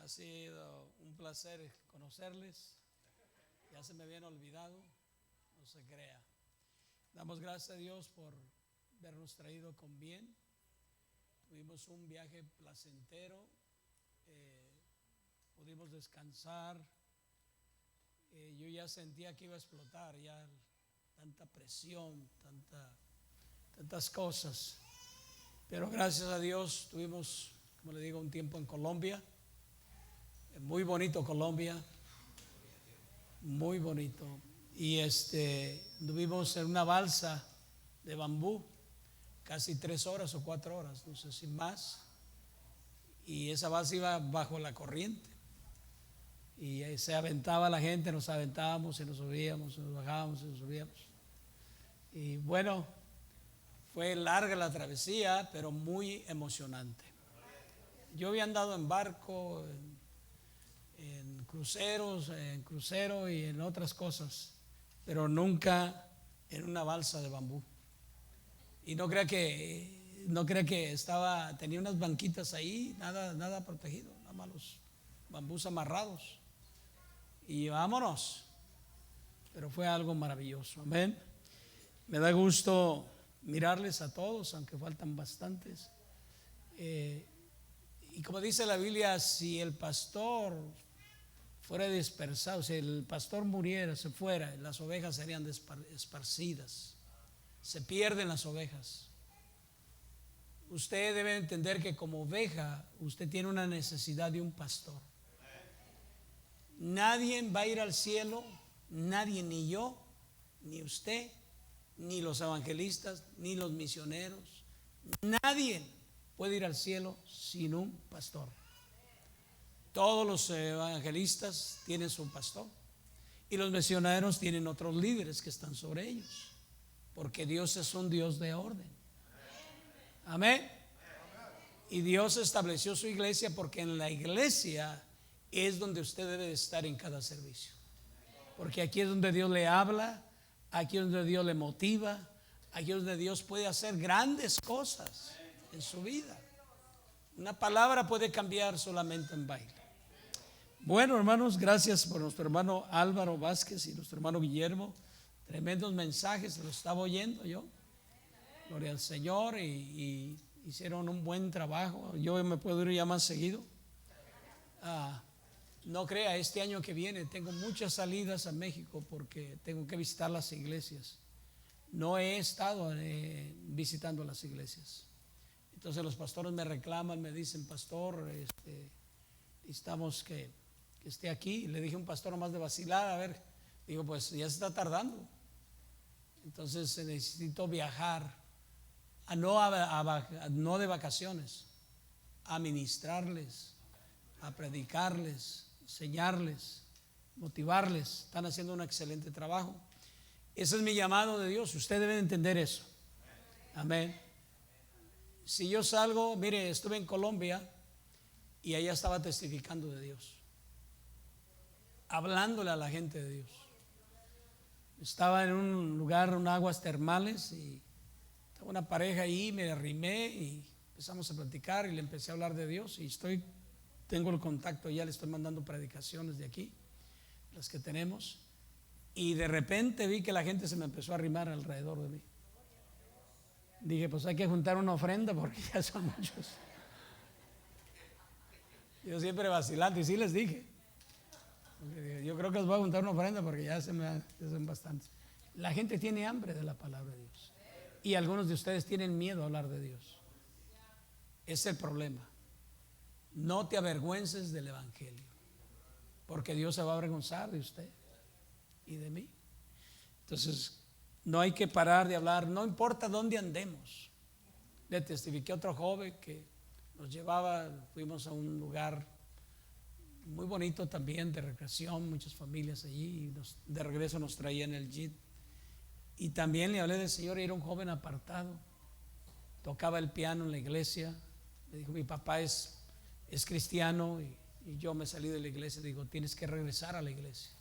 sido un placer conocerles. Ya se me habían olvidado, no se crea. Damos gracias a Dios por habernos traído con bien. Tuvimos un viaje placentero, pudimos descansar. Yo ya sentía que iba a explotar, ya tanta presión, tantas cosas. Pero gracias a Dios tuvimos, como le digo, un tiempo en Colombia. Muy bonito Colombia, muy bonito. Y anduvimos en una balsa de bambú, casi 3 horas o 4 horas, no sé si más. Y esa balsa iba bajo la corriente. Y ahí se aventaba la gente, nos aventábamos y nos subíamos, nos bajábamos y nos subíamos. Y bueno, fue larga la travesía, pero muy emocionante. Yo había andado en barco, en cruceros, en crucero y en otras cosas, pero nunca en una balsa de bambú. Y no crea que tenía unas banquitas ahí, nada protegido, nada más los bambús amarrados. Y vámonos. Pero fue algo maravilloso, amén. Me da gusto mirarles a todos, aunque faltan bastantes. Y como dice la Biblia, si el pastor fuera dispersado, si el pastor muriera, se fuera, las ovejas serían esparcidas. Se pierden las ovejas. Usted debe entender que como oveja, usted tiene una necesidad de un pastor. Nadie va a ir al cielo, nadie, ni yo, ni usted, ni los evangelistas, ni los misioneros. Nadie puede ir al cielo sin un pastor. Todos los evangelistas tienen su pastor y los misioneros tienen otros líderes que están sobre ellos, porque Dios es un Dios de orden. Amén. Y Dios estableció su iglesia porque en la iglesia es donde usted debe de estar en cada servicio, porque aquí es donde Dios le habla, aquí es donde Dios le motiva, aquí es donde Dios puede hacer grandes cosas en su vida. Una palabra puede cambiar solamente en baile. Bueno, hermanos, gracias por nuestro hermano Álvaro Vázquez y nuestro hermano Guillermo. Tremendos mensajes, los estaba oyendo yo. Gloria al Señor, y hicieron un buen trabajo. Yo me puedo ir ya más seguido. No crea, este año que viene tengo muchas salidas a México porque tengo que visitar las iglesias. No he estado visitando las iglesias. Entonces los pastores me reclaman, me dicen: pastor, necesitamos que esté aquí. Le dije a un pastor más de vacilar, a ver, digo, pues ya se está tardando. Entonces necesito viajar, no de vacaciones, a ministrarles, a predicarles, enseñarles, motivarles. Están haciendo un excelente trabajo. Ese es mi llamado de Dios. Usted debe entender eso. Amén. Si yo salgo, mire, estuve en Colombia y allá estaba testificando de Dios, hablándole a la gente de Dios. Estaba en un lugar, unas aguas termales, y estaba una pareja ahí, me arrimé y empezamos a platicar y le empecé a hablar de Dios. Y tengo el contacto, ya le estoy mandando predicaciones de aquí, las que tenemos. Y de repente vi que la gente se me empezó a arrimar alrededor de mí. Dije, pues hay que juntar una ofrenda porque ya son muchos. Yo siempre vacilante, y sí les dije, yo creo que les voy a juntar una ofrenda porque ya son bastantes. La gente tiene hambre de la palabra de Dios, y algunos de ustedes tienen miedo a hablar de Dios. Ese es el problema. No te avergüences del evangelio, porque Dios se va a avergonzar de usted y de mí. Entonces no hay que parar de hablar, no importa dónde andemos. Le testifiqué a otro joven que nos llevaba, fuimos a un lugar muy bonito también de recreación, muchas familias allí, y de regreso nos traía en el jeep. Y también le hablé del Señor, y era un joven apartado, tocaba el piano en la iglesia. Me dijo: mi papá es cristiano, y yo me salí de la iglesia. Digo: tienes que regresar a la iglesia.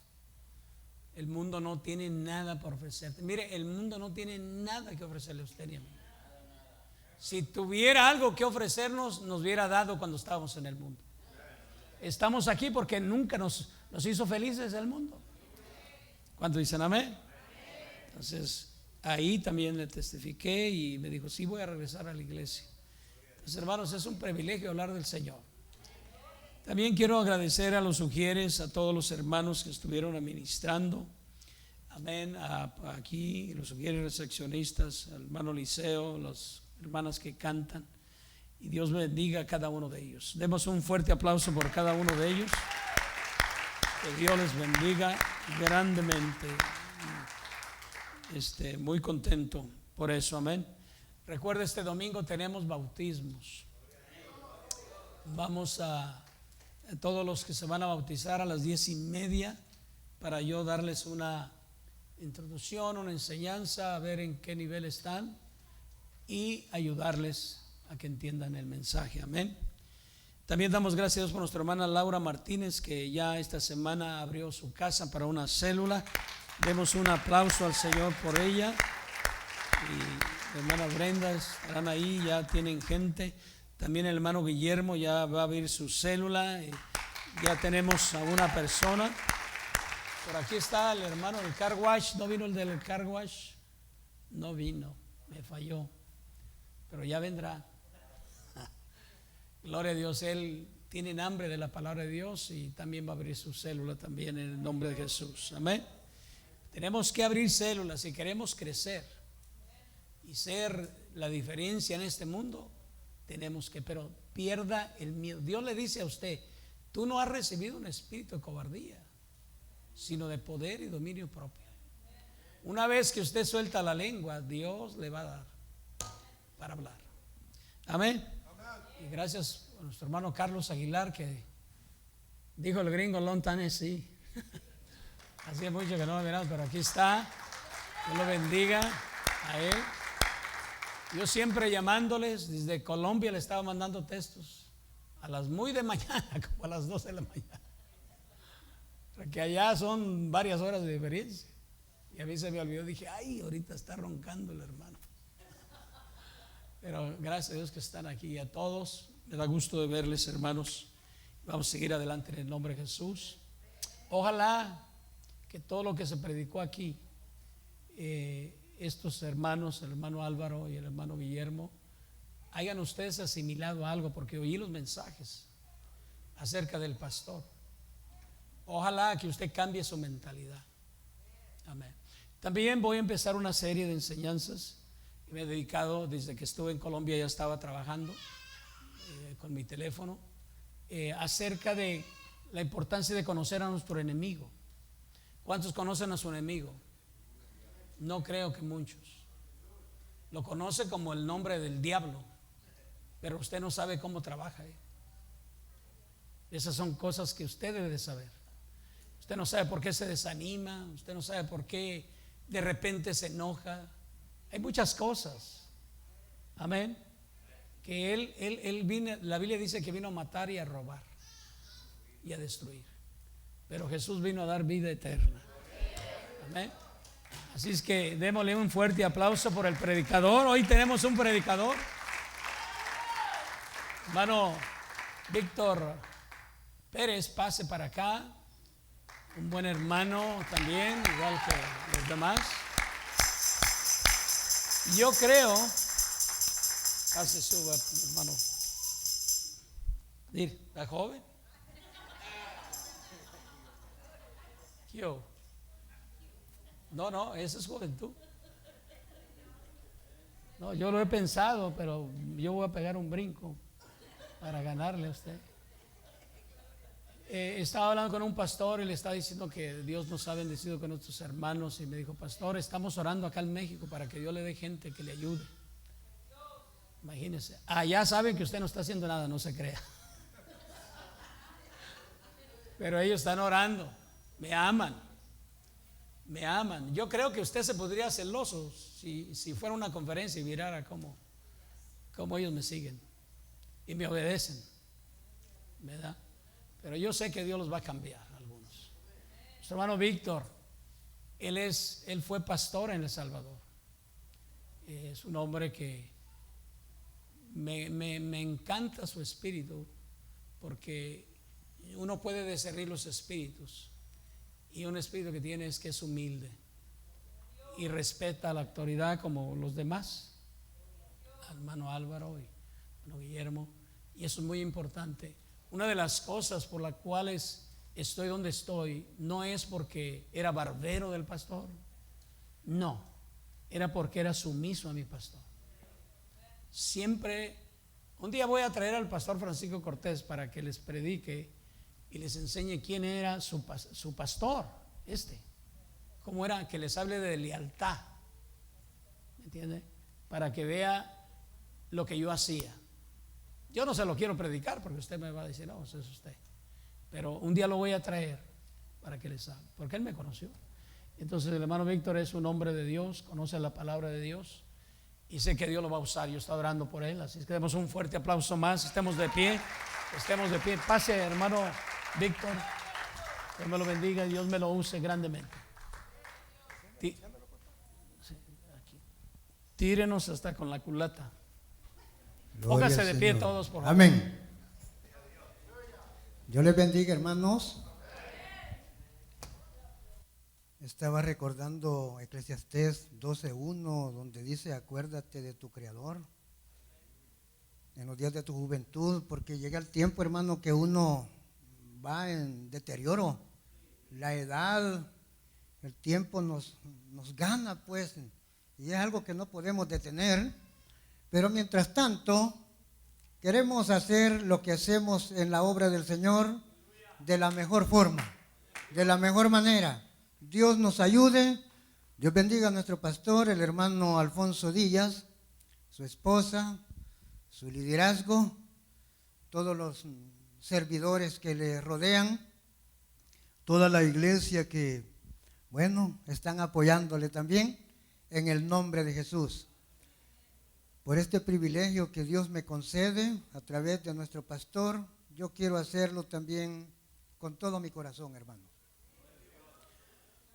El mundo no tiene nada por ofrecerte. Mire, el mundo no tiene nada que ofrecerle a usted ni a mí. Si tuviera algo que ofrecernos, nos hubiera dado cuando estábamos en el mundo. estamos aquí porque nunca nos hizo felices el mundo. ¿Cuántos dicen amén? Entonces ahí también le testifiqué y me dijo, sí, voy a regresar a la iglesia. Entonces, hermanos, es un privilegio hablar del Señor. También quiero agradecer a los ujieres, a todos los hermanos que estuvieron administrando. Amén. Aquí los ujieres recepcionistas, al hermano Liceo, las hermanas que cantan. Y Dios bendiga a cada uno de ellos. Demos un fuerte aplauso por cada uno de ellos. Que Dios les bendiga grandemente. Muy contento por eso, amén. Recuerda, este domingo tenemos bautismos. Vamos a todos los que se van a bautizar a las 10:30 para yo darles una introducción, una enseñanza, a ver en qué nivel están y ayudarles a que entiendan el mensaje, amén. También damos gracias a Dios por nuestra hermana Laura Martínez, que ya esta semana abrió su casa para una célula. Demos un aplauso al Señor por ella. Y la hermana Brenda estarán ahí, ya tienen gente. También el hermano Guillermo ya va a abrir su célula. Ya tenemos a una persona. Por aquí está el hermano del car wash. ¿No vino el del car wash? No vino, me falló, pero ya vendrá. Gloria a Dios, él tiene hambre de la palabra de Dios y también va a abrir su célula también en el nombre de Jesús, amén. Tenemos que abrir células si queremos crecer y ser la diferencia en este mundo. Tenemos que, pero pierda el miedo. Dios le dice a usted, tú no has recibido un espíritu de cobardía, sino de poder y dominio propio. Una vez que usted suelta la lengua, Dios le va a dar para hablar, amén. Y gracias a nuestro hermano Carlos Aguilar, que dijo el gringo long time sí. Hacía mucho que no lo miramos, pero aquí está. Dios lo bendiga a él. Yo siempre llamándoles desde Colombia, le estaba mandando textos a las muy de mañana, como a las 12 de la mañana, porque allá son varias horas de diferencia. Y a mí se me olvidó, dije, ay, ahorita está roncando el hermano. Pero gracias a Dios que están aquí. A todos me da gusto de verles, hermanos. Vamos a seguir adelante en el nombre de Jesús. Ojalá que todo lo que se predicó aquí, estos hermanos, el hermano Álvaro y el hermano Guillermo, hayan ustedes asimilado algo, porque oí los mensajes acerca del pastor. Ojalá que usted cambie su mentalidad, amén. También voy a empezar una serie de enseñanzas. Me he dedicado, desde que estuve en Colombia ya estaba trabajando con mi teléfono, acerca de la importancia de conocer a nuestro enemigo. ¿Cuántos conocen a su enemigo? No creo que muchos. Lo conoce como el nombre del diablo, pero usted no sabe cómo trabaja. Esas son cosas que usted debe de saber. Usted no sabe por qué se desanima, usted no sabe por qué de repente se enoja. Hay muchas cosas, amén, que él vino. La Biblia dice que vino a matar y a robar y a destruir, pero Jesús vino a dar vida eterna, amén. Así es que démosle un fuerte aplauso por el predicador. Hoy tenemos un predicador, hermano Víctor Pérez. Pase para acá, un buen hermano también, igual que los demás. Yo creo, casi suba, hermano. ¿Está joven? Yo. No, esa es juventud. No, yo lo he pensado, pero yo voy a pegar un brinco para ganarle a usted. Estaba hablando con un pastor y le estaba diciendo que Dios nos ha bendecido con nuestros hermanos, y me dijo, pastor, estamos orando acá en México para que Dios le dé gente que le ayude. Imagínese, allá saben que usted no está haciendo nada, no se crea, pero ellos están orando, me aman. Yo creo que usted se podría celoso si fuera una conferencia y mirara cómo ellos me siguen y me obedecen, ¿verdad? Pero yo sé que Dios los va a cambiar algunos. Nuestro hermano Víctor, él fue pastor en El Salvador. Es un hombre que me encanta su espíritu, porque Uno puede discernir los espíritus, y un espíritu que tiene es que es humilde y respeta la autoridad como los demás, hermano Álvaro y hermano Guillermo, y eso es muy importante. Una de las cosas por las cuales estoy donde estoy no es porque era barbero del pastor, no, era porque era sumiso a mi pastor. Siempre, un día voy a traer al pastor Francisco Cortés para que les predique y les enseñe quién era su pastor, cómo era, que les hable de lealtad, ¿me entiende? Para que vea lo que yo hacía. Yo no se lo quiero predicar porque usted me va a decir, no, eso es usted, pero un día lo voy a traer para que les hable, porque él me conoció. Entonces el hermano Víctor es un hombre de Dios, conoce la palabra de Dios y sé que Dios lo va a usar. Yo estoy orando por él, así que demos un fuerte aplauso más. Estemos de pie. Pase, hermano Víctor, Dios me lo bendiga y Dios me lo use grandemente. Tírenos hasta con la culata. Póngase de pie todos, por favor. Amén. Dios les bendiga, hermanos. Estaba recordando Eclesiastés 12:1, donde dice: acuérdate de tu Creador en los días de tu juventud, porque llega el tiempo, hermano, que uno va en deterioro. La edad, el tiempo nos gana, pues, y es algo que no podemos detener. Pero mientras tanto, queremos hacer lo que hacemos en la obra del Señor de la mejor forma, de la mejor manera. Dios nos ayude. Dios bendiga a nuestro pastor, el hermano Alfonso Díaz, su esposa, su liderazgo, todos los servidores que le rodean, toda la iglesia que, bueno, están apoyándole también, en el nombre de Jesús. Por este privilegio que Dios me concede a través de nuestro pastor, yo quiero hacerlo también con todo mi corazón, hermano.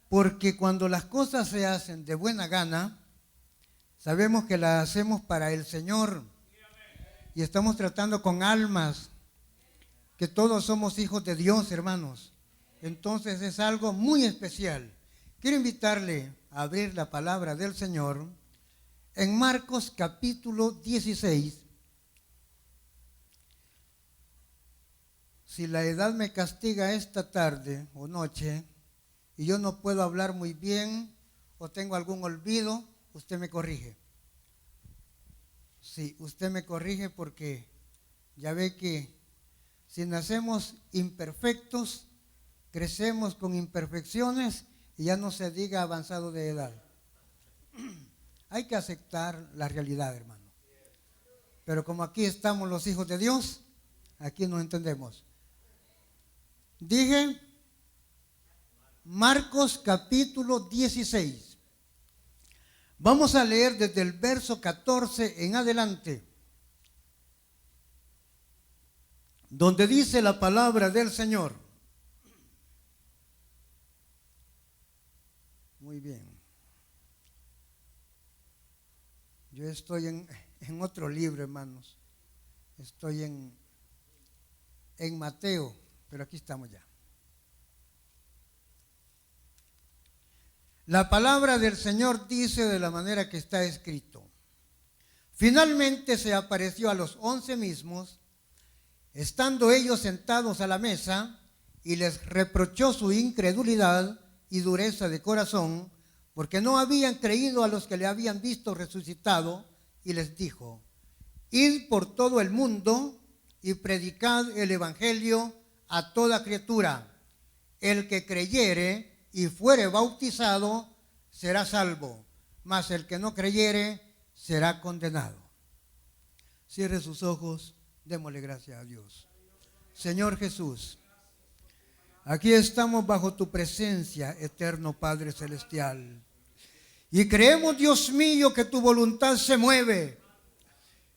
Porque cuando las cosas se hacen de buena gana, sabemos que las hacemos para el Señor. Y estamos tratando con almas, que todos somos hijos de Dios, hermanos. Entonces es algo muy especial. Quiero invitarle a abrir la palabra del Señor en Marcos capítulo 16. Si la edad me castiga esta tarde o noche y yo no puedo hablar muy bien o tengo algún olvido, usted me corrige. Sí, usted me corrige, porque ya ve que si nacemos imperfectos, crecemos con imperfecciones y ya no se diga avanzado de edad. Hay que aceptar la realidad, hermano. Pero como aquí estamos los hijos de Dios, aquí nos entendemos. Dije Marcos capítulo 16. Vamos a leer desde el verso 14 en adelante, donde dice la palabra del Señor. Muy bien. Yo estoy en otro libro, hermanos. Estoy en Mateo, pero aquí estamos ya. La palabra del Señor dice de la manera que está escrito: finalmente se apareció a los 11 mismos, estando ellos sentados a la mesa, y les reprochó su incredulidad y dureza de corazón, porque no habían creído a los que le habían visto resucitado, y les dijo: id por todo el mundo y predicad el evangelio a toda criatura. El que creyere y fuere bautizado será salvo, mas el que no creyere será condenado. Cierre sus ojos, démosle gracias a Dios. Señor Jesús, aquí estamos bajo tu presencia, eterno Padre Celestial, y creemos, Dios mío, que tu voluntad se mueve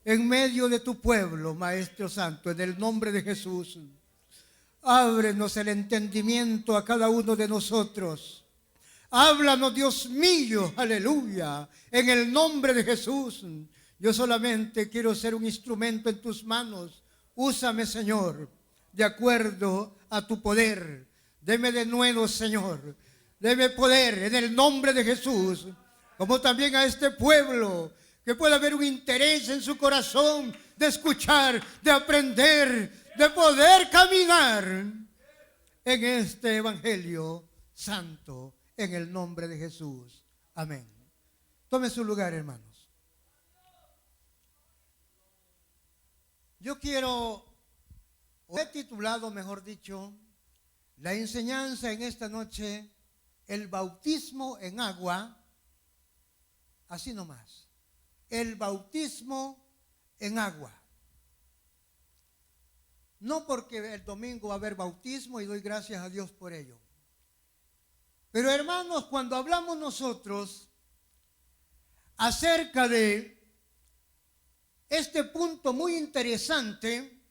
en medio de tu pueblo, Maestro Santo, en el nombre de Jesús. Ábrenos el entendimiento a cada uno de nosotros. Háblanos, Dios mío, aleluya, en el nombre de Jesús. Yo solamente quiero ser un instrumento en tus manos. Úsame, Señor. de acuerdo a tu poder. Deme de nuevo, Señor. Deme poder en el nombre de Jesús. Como también a este pueblo, que pueda haber un interés en su corazón de escuchar, de aprender, de poder caminar en este evangelio santo, en el nombre de Jesús. Amén. Tome su lugar, hermanos. Yo quiero, o he titulado, mejor dicho, la enseñanza en esta noche, el bautismo en agua, así nomás, el bautismo en agua. No porque el domingo va a haber bautismo y doy gracias a Dios por ello. Pero hermanos, cuando hablamos nosotros acerca de este punto muy interesante,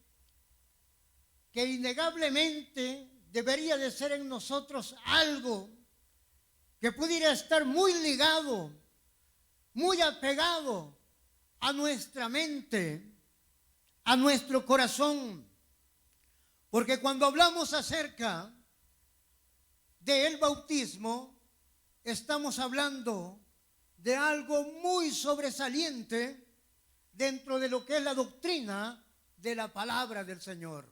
que innegablemente debería de ser en nosotros algo que pudiera estar muy ligado, muy apegado a nuestra mente, a nuestro corazón. Porque cuando hablamos acerca del bautismo, estamos hablando de algo muy sobresaliente dentro de lo que es la doctrina de la palabra del Señor.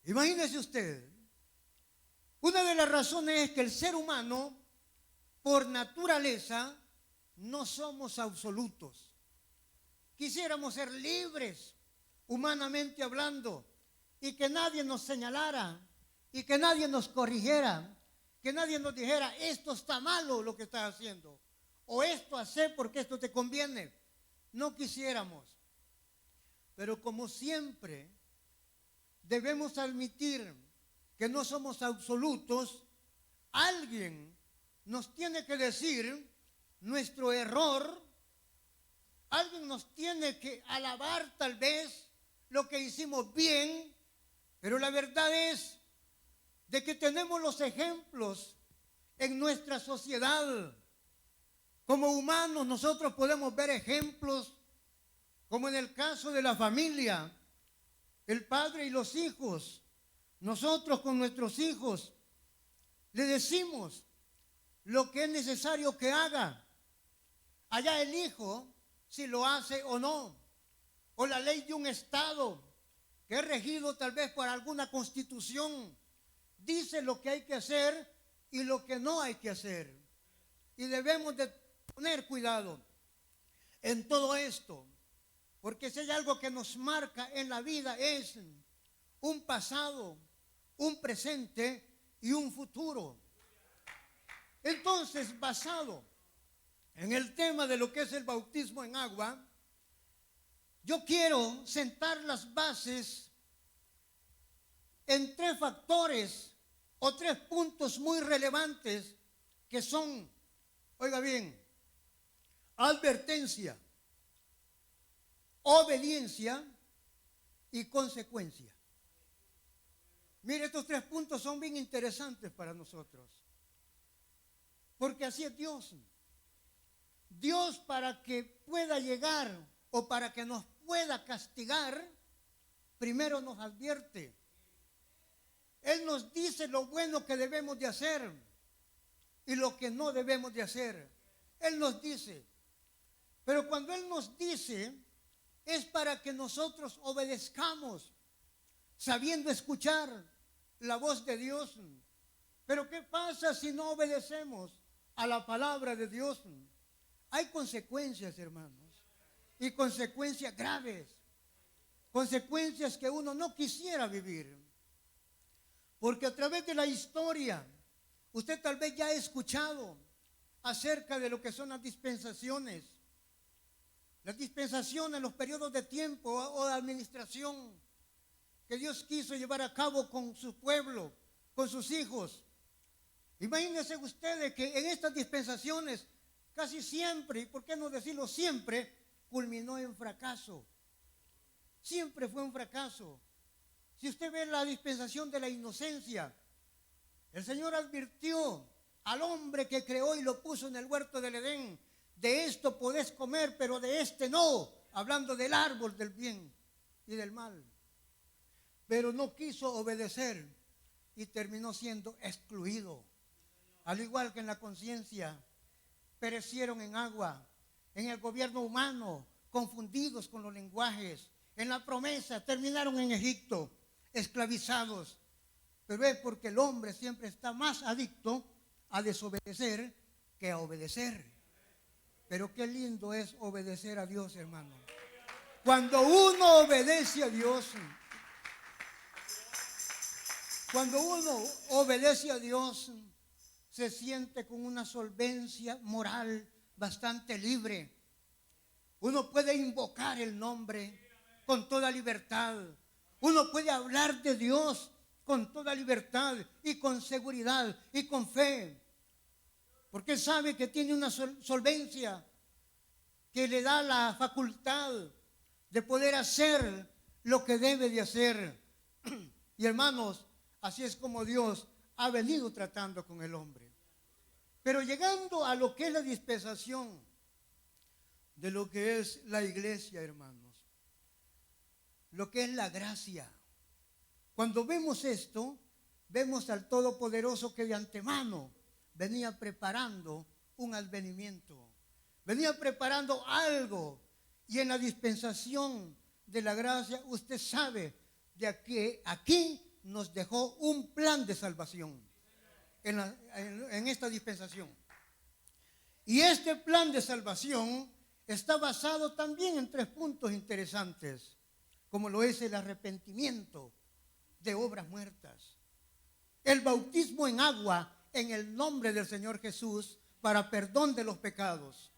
Imagínese usted, una de las razones es que el ser humano, por naturaleza, no somos absolutos. Quisiéramos ser libres, humanamente hablando, y que nadie nos señalara, y que nadie nos corrigiera, que nadie nos dijera, esto está malo lo que estás haciendo, o esto hace porque esto te conviene. No quisiéramos. Pero como siempre, debemos admitir que no somos absolutos. Alguien nos tiene que decir nuestro error, alguien nos tiene que alabar tal vez lo que hicimos bien, pero la verdad es de que tenemos los ejemplos en nuestra sociedad. Como humanos nosotros podemos ver ejemplos como en el caso de la familia, el padre y los hijos. Nosotros con nuestros hijos le decimos lo que es necesario que haga. Allá el hijo si lo hace o no. O la ley de un estado que es regido tal vez por alguna constitución dice lo que hay que hacer y lo que no hay que hacer. Y debemos de poner cuidado en todo esto, porque si hay algo que nos marca en la vida es un pasado, un presente y un futuro. Entonces, basado en el tema de lo que es el bautismo en agua, yo quiero sentar las bases en tres factores o tres puntos muy relevantes que son, oiga bien, advertencia, obediencia y consecuencia. Mire, estos tres puntos son bien interesantes para nosotros, porque así es Dios. Dios, para que pueda llegar o para que nos pueda castigar, primero nos advierte. Él nos dice lo bueno que debemos de hacer y lo que no debemos de hacer. Él nos dice, pero cuando Él nos dice es para que nosotros obedezcamos, sabiendo escuchar la voz de Dios. Pero ¿qué pasa si no obedecemos a la palabra de Dios? Hay consecuencias, hermanos, y consecuencias graves, consecuencias que uno no quisiera vivir. Porque a través de la historia, usted tal vez ya ha escuchado acerca de lo que son las dispensaciones. Las dispensaciones, los periodos de tiempo o de administración que Dios quiso llevar a cabo con su pueblo, con sus hijos. Imagínense ustedes que en estas dispensaciones casi siempre, y por qué no decirlo siempre, culminó en fracaso. Siempre fue un fracaso. Si usted ve la dispensación de la inocencia, el Señor advirtió al hombre que creó y lo puso en el huerto del Edén: de esto podés comer, pero de este no, hablando del árbol del bien y del mal. pero no quiso obedecer y terminó siendo excluido. Al igual que en la conciencia, perecieron en agua, en el gobierno humano, confundidos con los lenguajes, en la promesa, terminaron en Egipto, esclavizados. Pero es porque el hombre siempre está más adicto a desobedecer que a obedecer. Pero qué lindo es obedecer a Dios, hermano. Cuando uno obedece a Dios, se siente con una solvencia moral bastante libre. Uno puede invocar el nombre con toda libertad. Uno puede hablar de Dios con toda libertad y con seguridad y con fe. Porque sabe que tiene una solvencia que le da la facultad de poder hacer lo que debe de hacer. Y hermanos, así es como Dios ha venido tratando con el hombre. Pero llegando a lo que es la dispensación de lo que es la iglesia, hermanos, lo que es la gracia. Cuando vemos esto, vemos al Todopoderoso que de antemano venía preparando un advenimiento, venía preparando algo. Y en la dispensación de la gracia, usted sabe de que aquí nos dejó un plan de salvación en esta dispensación. Y este plan de salvación está basado también en 3 puntos interesantes, como lo es el arrepentimiento de obras muertas, el bautismo en agua en el nombre del Señor Jesús para perdón de los pecados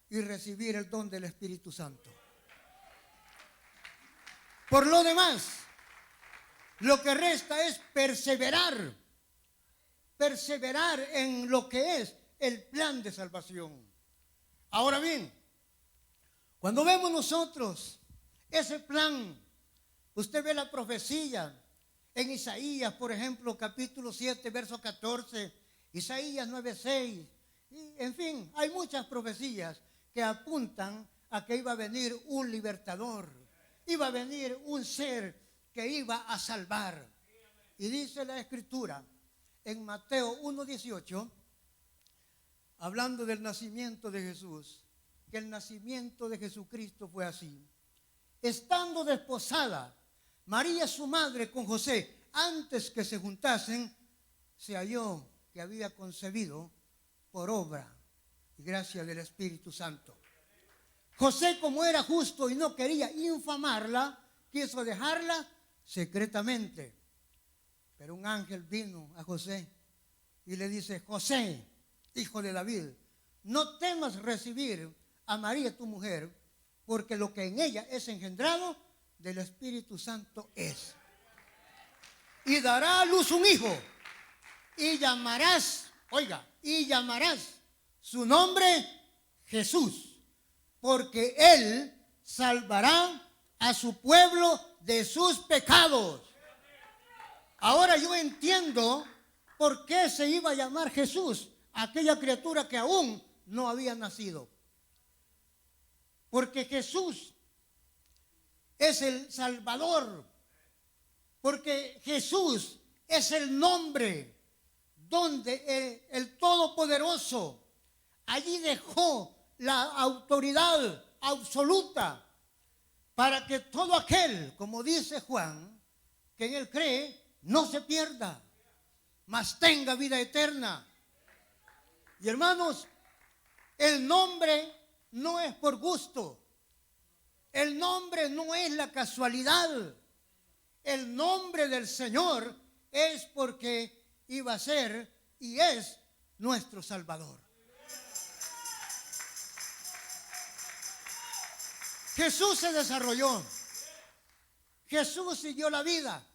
y recibir el don del Espíritu Santo. Por lo demás, lo que resta es perseverar en lo que es el plan de salvación. Ahora bien, cuando vemos nosotros ese plan, usted ve la profecía en Isaías, por ejemplo, capítulo 7, verso 14, Isaías 9:6, en fin, hay muchas profecías que apuntan a que iba a venir un libertador, iba a venir un ser que iba a salvar. Y dice la Escritura en Mateo 1:18, hablando del nacimiento de Jesús, que el nacimiento de Jesucristo fue así. Estando desposada María su madre con José, antes que se juntasen, se halló que había concebido por obra y gracia del Espíritu Santo. José, como era justo y no quería infamarla, quiso dejarla secretamente. Pero un ángel vino a José y le dice: José, hijo de David, no temas recibir a María tu mujer, porque lo que en ella es engendrado del Espíritu Santo es. Y dará a luz un hijo, y llamarás su nombre Jesús, porque él salvará a su pueblo de sus pecados. Ahora yo entiendo por qué se iba a llamar Jesús aquella criatura que aún no había nacido. Porque Jesús es el Salvador, porque Jesús es el nombre donde el Todopoderoso allí dejó la autoridad absoluta para que todo aquel, como dice Juan, que en él cree, no se pierda, mas tenga vida eterna. Y hermanos, el nombre no es por gusto, el nombre no es la casualidad, el nombre del Señor es porque iba a ser y es nuestro Salvador. Jesús se desarrolló, Jesús siguió la vida,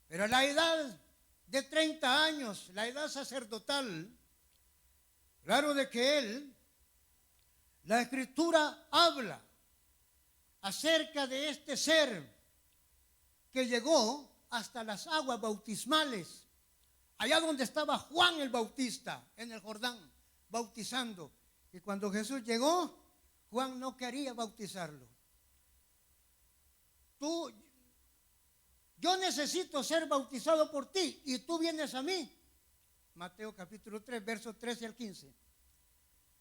pero a la edad de 30 años, la edad sacerdotal, claro de que él, la Escritura habla acerca de este ser que llegó hasta las aguas bautismales, allá donde estaba Juan el Bautista, en el Jordán, bautizando. Y cuando Jesús llegó, Juan no quería bautizarlo. yo necesito ser bautizado por ti y tú vienes a mí. Mateo capítulo 3, versos 13 al 15.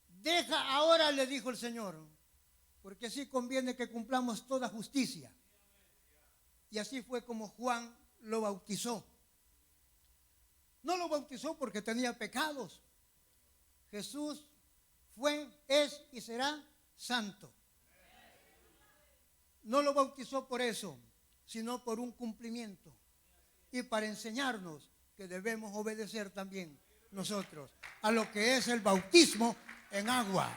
Deja ahora, le dijo el Señor, porque así conviene que cumplamos toda justicia. Y así fue como Juan lo bautizó. No lo bautizó porque tenía pecados. Jesús fue, es y será santo. No lo bautizó por eso, sino por un cumplimiento y para enseñarnos que debemos obedecer también nosotros a lo que es el bautismo en agua.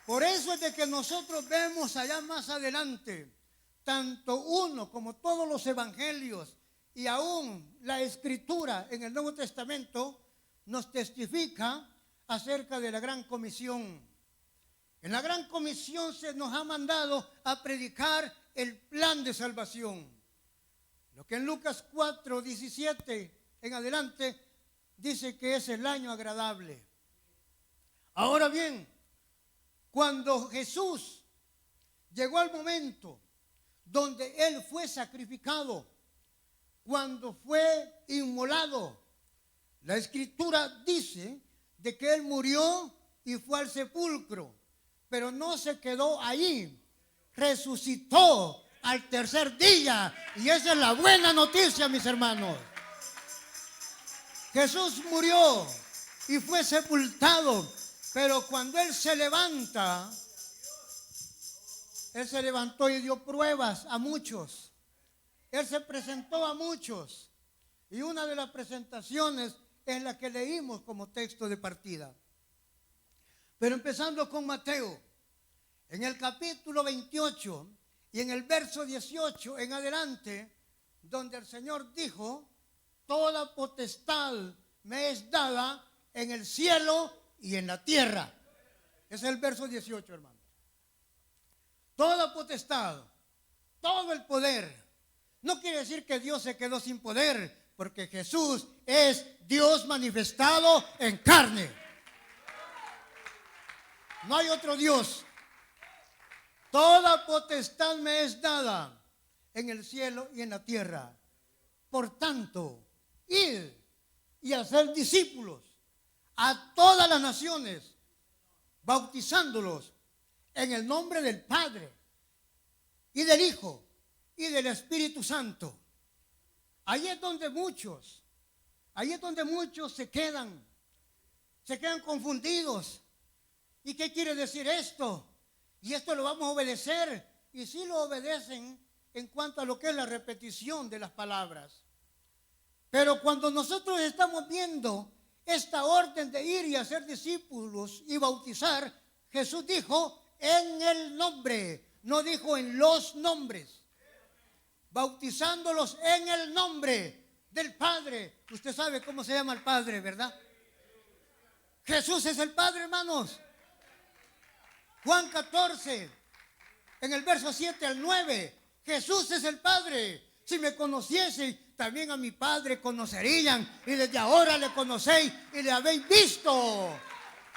Por eso es de que nosotros vemos allá más adelante, tanto uno como todos los evangelios y aún la escritura en el Nuevo Testamento nos testifica acerca de la gran comisión. En la gran comisión se nos ha mandado a predicar el plan de salvación. Lo que en Lucas 4, 17 en adelante dice que es el año agradable. Ahora bien, cuando Jesús llegó al momento donde Él fue sacrificado, cuando fue inmolado, la Escritura dice de que Él murió y fue al sepulcro, pero no se quedó ahí, resucitó al tercer día, y esa es la buena noticia, mis hermanos. Jesús murió y fue sepultado, pero cuando Él se levanta, Él se levantó y dio pruebas a muchos. Él se presentó a muchos, y una de las presentaciones es la que leímos como texto de partida. Pero empezando con Mateo, en el capítulo 28 y en el verso 18 en adelante, donde el Señor dijo: toda potestad me es dada en el cielo y en la tierra. Ese es el verso 18, hermano. Toda potestad, todo el poder. No quiere decir que Dios se quedó sin poder, porque Jesús es Dios manifestado en carne. No hay otro Dios. Toda potestad me es dada en el cielo y en la tierra. Por tanto, id y hacer discípulos a todas las naciones, bautizándolos en el nombre del Padre y del Hijo y del Espíritu Santo. Ahí es donde muchos se quedan confundidos. ¿Y qué quiere decir esto? Y esto lo vamos a obedecer. Y sí lo obedecen en cuanto a lo que es la repetición de las palabras. Pero cuando nosotros estamos viendo esta orden de ir y hacer discípulos y bautizar, Jesús dijo en el nombre, no dijo en los nombres. Bautizándolos en el nombre del Padre. Usted sabe cómo se llama el Padre, ¿verdad? Jesús es el Padre, hermanos. Juan 14, en el verso 7 al 9, Jesús es el Padre. Si me conociesen, también a mi Padre conocerían, y desde ahora le conocéis y le habéis visto.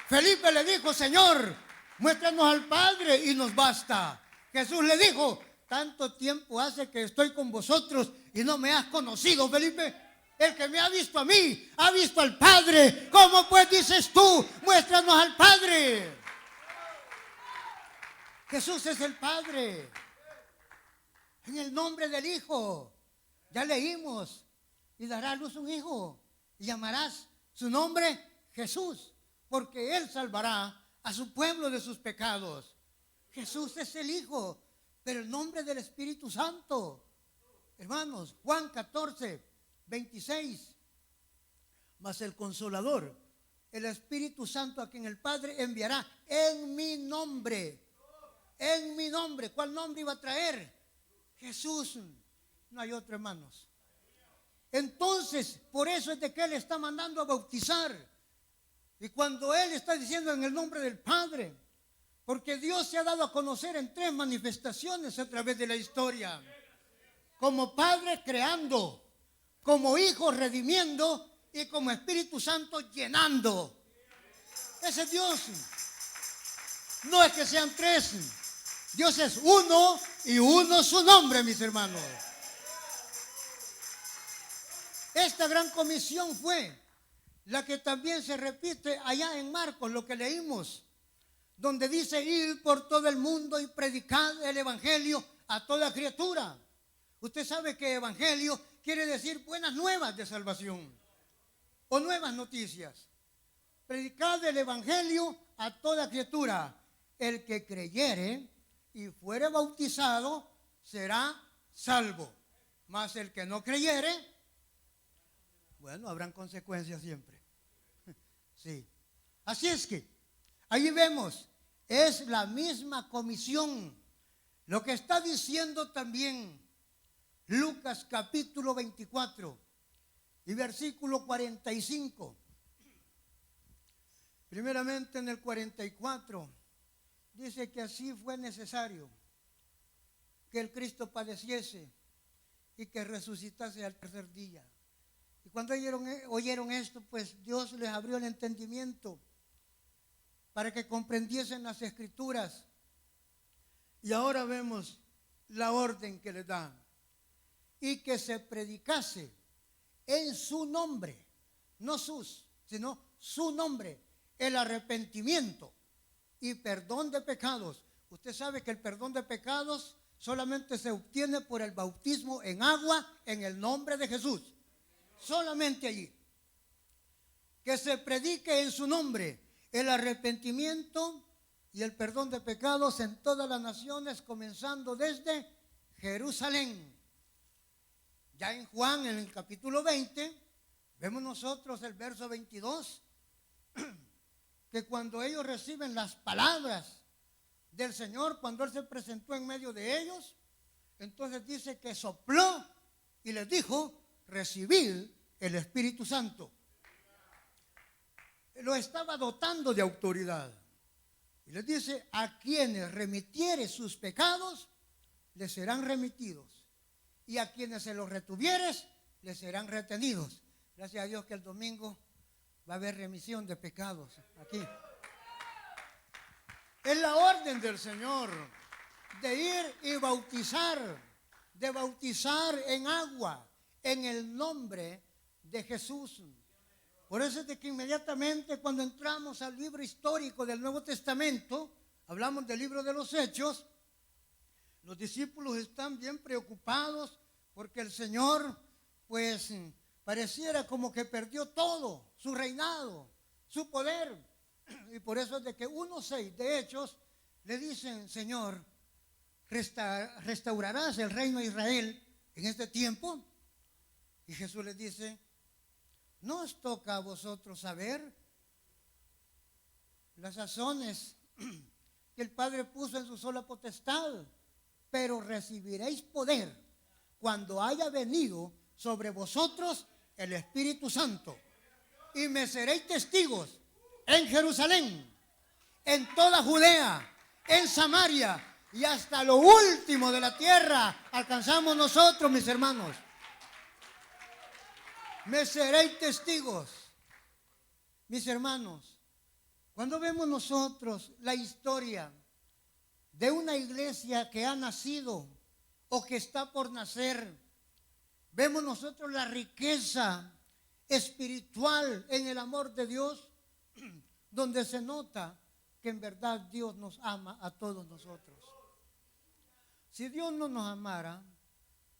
Felipe le dijo: Señor, muéstranos al Padre y nos basta. Jesús le dijo: tanto tiempo hace que estoy con vosotros y no me has conocido, Felipe. El que me ha visto a mí, ha visto al Padre. ¿Cómo pues dices tú, muéstranos al Padre? Jesús es el Padre. En el nombre del Hijo. Ya leímos. Y dará a luz un hijo. Y llamarás su nombre Jesús. Porque Él salvará a su pueblo de sus pecados. Jesús es el Hijo. Pero el nombre del Espíritu Santo. Hermanos, Juan 14, 26. Mas el Consolador, el Espíritu Santo, a quien el Padre enviará en mi nombre. En mi nombre. ¿Cuál nombre iba a traer? Jesús. No hay otro, hermanos. Entonces, por eso es de que Él está mandando a bautizar. Y cuando Él está diciendo en el nombre del Padre, porque Dios se ha dado a conocer en 3 manifestaciones a través de la historia. Como Padre creando, como Hijo redimiendo y como Espíritu Santo llenando. Ese es Dios. No es que sean 3. Dios es uno y uno su nombre, mis hermanos. Esta gran comisión fue la que también se repite allá en Marcos, lo que leímos, donde dice: ir por todo el mundo y predicar el evangelio a toda criatura. Usted sabe que evangelio quiere decir buenas nuevas de salvación o nuevas noticias. Predicar el evangelio a toda criatura. El que creyere y fuere bautizado será salvo, mas el que no creyere, bueno, habrán consecuencias siempre. Sí. Así es que ahí vemos, es la misma comisión. Lo que está diciendo también Lucas capítulo 24 y versículo 45. Primeramente en el 44 dice que así fue necesario que el Cristo padeciese y que resucitase al tercer día. Y cuando oyeron esto, pues Dios les abrió el entendimiento para que comprendiesen las Escrituras. Y ahora vemos la orden que les da: y que se predicase en su nombre, no sus, sino su nombre, el arrepentimiento y perdón de pecados. Usted sabe que el perdón de pecados solamente se obtiene por el bautismo en agua en el nombre de Jesús. Solamente allí. Que se predique en su nombre el arrepentimiento y el perdón de pecados en todas las naciones, comenzando desde Jerusalén. Ya en Juan, en el capítulo 20, vemos nosotros el verso 22, que cuando ellos reciben las palabras del Señor, cuando Él se presentó en medio de ellos, entonces dice que sopló y les dijo: recibid el Espíritu Santo. Lo estaba dotando de autoridad. Y les dice: a quienes remitiere sus pecados, les serán remitidos. Y a quienes se los retuvieres, les serán retenidos. Gracias a Dios que el domingo va a haber remisión de pecados aquí. Es la orden del Señor de ir y bautizar, de bautizar en agua, en el nombre de Jesús. Por eso es de que inmediatamente cuando entramos al libro histórico del Nuevo Testamento, hablamos del libro de los Hechos, los discípulos están bien preocupados porque el Señor, pues, pareciera como que perdió todo, su reinado, su poder. Y por eso es de que 1:6 de Hechos le dicen: Señor, ¿restaurarás el reino de Israel en este tiempo? Y Jesús les dice: ¿no os toca a vosotros saber las sazones que el Padre puso en su sola potestad? Pero recibiréis poder cuando haya venido sobre vosotros el Espíritu Santo, y me seréis testigos en Jerusalén, en toda Judea, en Samaria y hasta lo último de la tierra. Alcanzamos nosotros, mis hermanos. Me seréis testigos, mis hermanos. Cuando vemos nosotros la historia de una iglesia que ha nacido o que está por nacer, vemos nosotros la riqueza espiritual en el amor de Dios, donde se nota que en verdad Dios nos ama a todos nosotros. Si Dios no nos amara,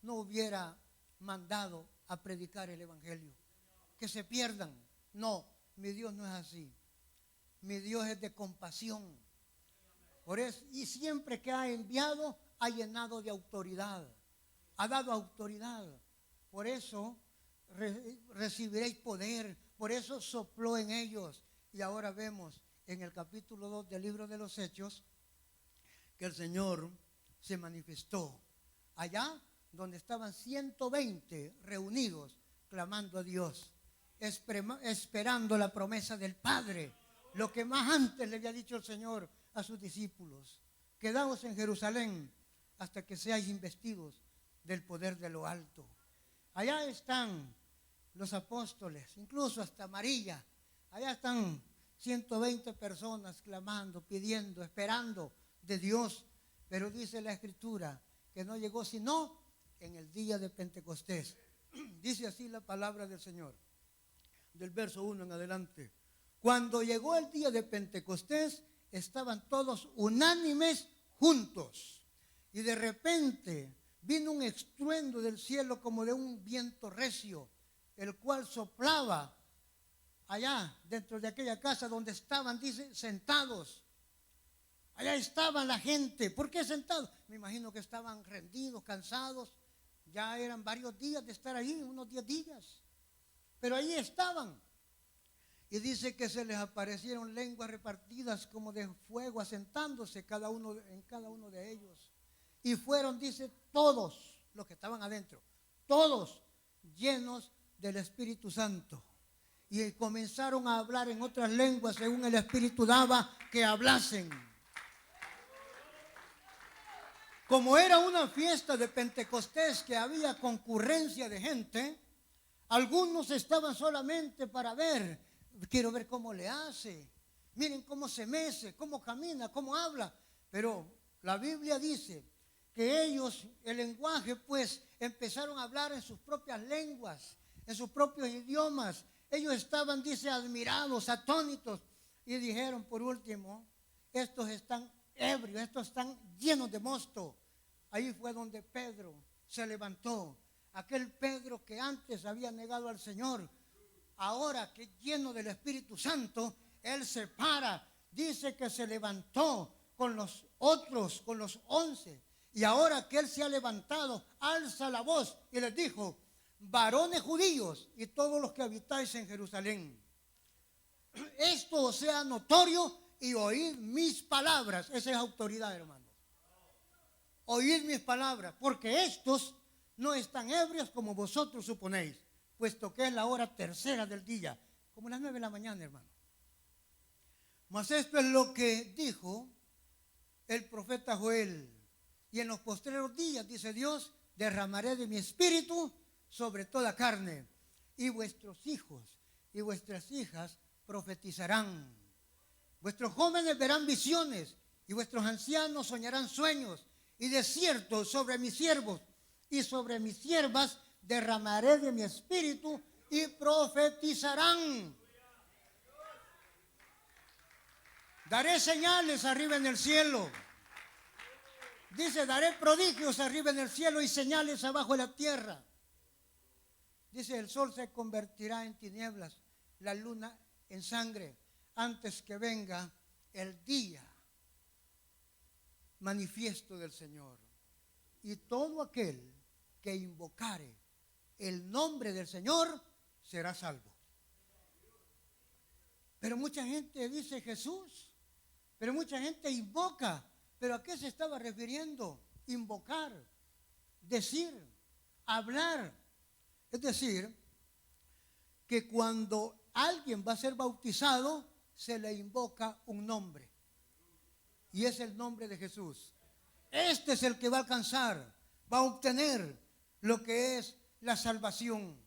no hubiera mandado a predicar el evangelio, que se pierdan. No, mi Dios no es así. Mi Dios es de compasión. Por eso, y siempre que ha enviado, ha llenado de autoridad, ha dado autoridad. Por eso recibiréis poder, por eso sopló en ellos. Y ahora vemos en el capítulo 2 del libro de los Hechos que el Señor se manifestó allá donde estaban 120 reunidos clamando a Dios, esperando la promesa del Padre, lo que más antes le había dicho el Señor a sus discípulos: quedaos en Jerusalén hasta que seáis investidos del poder de lo alto. Allá están los apóstoles, incluso hasta María. Allá están 120 personas clamando, pidiendo, esperando de Dios Pero dice la Escritura que no llegó sino en el día de Pentecostés. Dice así la palabra del Señor, del verso 1 en adelante. Cuando llegó el día de Pentecostés, estaban todos unánimes juntos. Y de repente vino un estruendo del cielo como de un viento recio, el cual soplaba allá dentro de aquella casa donde estaban, dice, sentados. Allá estaban la gente. ¿Por qué sentados? Me imagino que estaban rendidos, cansados. Ya eran varios días de estar ahí, unos 10 días. Pero ahí estaban. Y dice que se les aparecieron lenguas repartidas como de fuego, asentándose en cada uno de ellos. Y fueron, dice, todos los que estaban adentro, todos llenos del Espíritu Santo. Y comenzaron a hablar en otras lenguas según el Espíritu daba que hablasen. Como era una fiesta de Pentecostés que había concurrencia de gente, algunos estaban solamente para ver. Quiero ver cómo le hace. Miren cómo se mece, cómo camina, cómo habla. Pero la Biblia dice que ellos, el lenguaje, pues, empezaron a hablar en sus propias lenguas, en sus propios idiomas. Ellos estaban, dice, admirados, atónitos. Y dijeron, por último, estos están ebrios, estos están llenos de mosto. Ahí fue donde Pedro se levantó. Aquel Pedro que antes había negado al Señor. Ahora que lleno del Espíritu Santo, él se para. Dice que se levantó con los otros, con los 11. Y ahora que él se ha levantado, alza la voz y les dijo: varones judíos y todos los que habitáis en Jerusalén, esto os sea notorio y oíd mis palabras. Esa es autoridad, hermano. Oíd mis palabras, porque estos no están ebrios como vosotros suponéis, puesto que es la hora tercera del día, como las 9 de la mañana, hermano. Mas esto es lo que dijo el profeta Joel: y en los postreros días, dice Dios, derramaré de mi espíritu sobre toda carne, y vuestros hijos y vuestras hijas profetizarán. Vuestros jóvenes verán visiones, y vuestros ancianos soñarán sueños, y de cierto sobre mis siervos y sobre mis siervas derramaré de mi espíritu y profetizarán. Daré señales arriba en el cielo. Dice, daré prodigios arriba en el cielo y señales abajo en la tierra. Dice, el sol se convertirá en tinieblas, la luna en sangre, antes que venga el día manifiesto del Señor. Y todo aquel que invocare el nombre del Señor será salvo. Pero mucha gente dice Jesús, pero mucha gente invoca. ¿Pero a qué se estaba refiriendo? Invocar, decir, hablar. Es decir, que cuando alguien va a ser bautizado, se le invoca un nombre. Y es el nombre de Jesús. Este es el que va a alcanzar, va a obtener lo que es la salvación.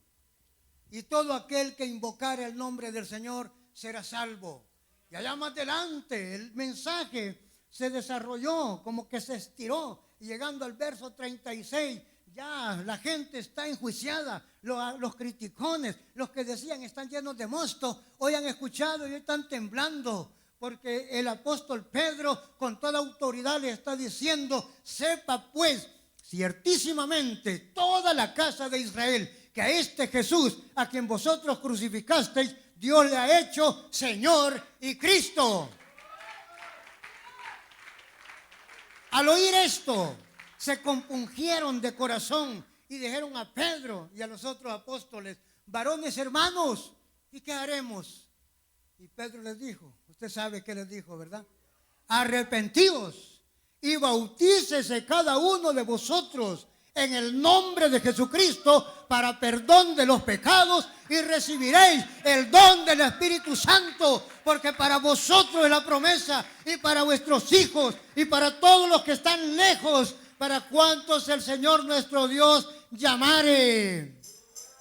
Y todo aquel que invocare el nombre del Señor será salvo. Y allá más adelante el mensaje se desarrolló, como que se estiró. Y llegando al verso 36, ya la gente está enjuiciada. Los criticones, los que decían están llenos de mosto, hoy han escuchado y hoy están temblando. Porque el apóstol Pedro con toda autoridad le está diciendo: sepa pues ciertísimamente toda la casa de Israel que a este Jesús a quien vosotros crucificasteis, Dios le ha hecho Señor y Cristo. Al oír esto, se compungieron de corazón y dijeron a Pedro y a los otros apóstoles: varones hermanos, ¿y qué haremos? Y Pedro les dijo, usted sabe qué les dijo, ¿verdad? Arrepentíos y bautícese cada uno de vosotros en el nombre de Jesucristo para perdón de los pecados y recibiréis el don del Espíritu Santo, porque para vosotros es la promesa y para vuestros hijos y para todos los que están lejos, para cuantos el Señor nuestro Dios llamare.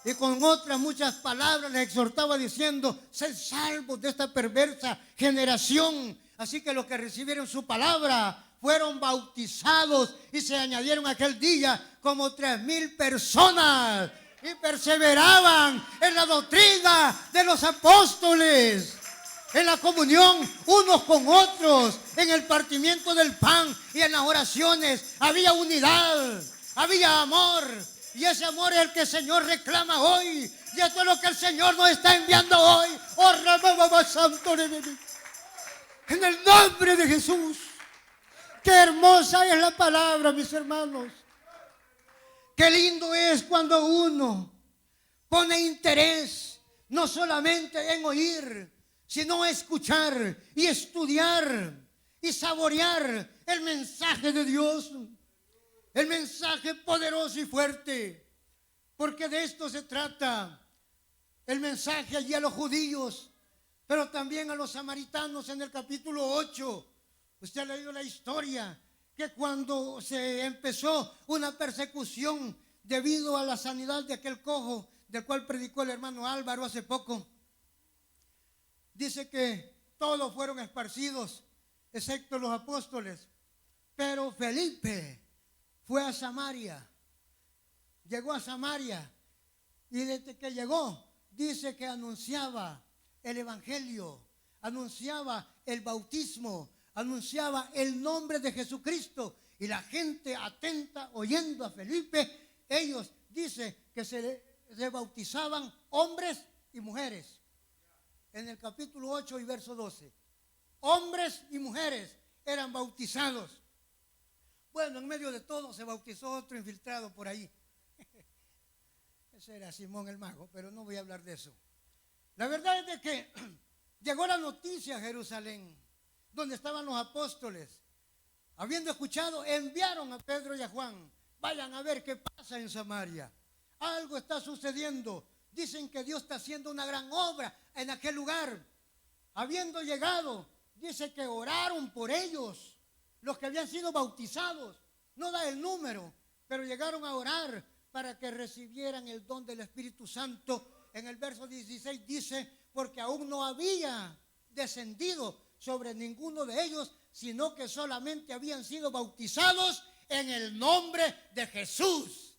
Y con otras muchas palabras les exhortaba diciendo: sed salvos de esta perversa generación. Así que los que recibieron su palabra fueron bautizados y se añadieron aquel día como 3,000 personas y perseveraban en la doctrina de los apóstoles, en la comunión unos con otros, en el partimiento del pan y en las oraciones. Había unidad, había amor, y ese amor es el que el Señor reclama hoy, y esto es lo que el Señor nos está enviando hoy. Oh, en el nombre de Jesús. Qué hermosa es la palabra, mis hermanos. Qué lindo es cuando uno pone interés no solamente en oír, sino escuchar y estudiar y saborear el mensaje de Dios, el mensaje poderoso y fuerte, porque de esto se trata. El mensaje allí a los judíos, pero también a los samaritanos en el capítulo 8. Usted ha leído la historia, que cuando se empezó una persecución debido a la sanidad de aquel cojo, del cual predicó el hermano Álvaro hace poco, dice que todos fueron esparcidos, excepto los apóstoles. Pero Felipe fue a Samaria, llegó a Samaria, y desde que llegó, dice que anunciaba el evangelio, anunciaba el bautismo, anunciaba el nombre de Jesucristo, y la gente atenta oyendo a Felipe, ellos dice que se bautizaban hombres y mujeres. En el capítulo 8 y verso 12, hombres y mujeres eran bautizados. Bueno, en medio de todo se bautizó otro infiltrado por ahí. Ese era Simón el mago, pero no voy a hablar de eso. La verdad es de que llegó la noticia a Jerusalén, donde estaban los apóstoles. Habiendo escuchado, enviaron a Pedro y a Juan. Vayan a ver qué pasa en Samaria. Algo está sucediendo. Dicen que Dios está haciendo una gran obra en aquel lugar. Habiendo llegado, dice que oraron por ellos, los que habían sido bautizados. No da el número, pero llegaron a orar para que recibieran el don del Espíritu Santo. En el verso 16 dice, porque aún no había descendido sobre ninguno de ellos, sino que solamente habían sido bautizados en el nombre de Jesús.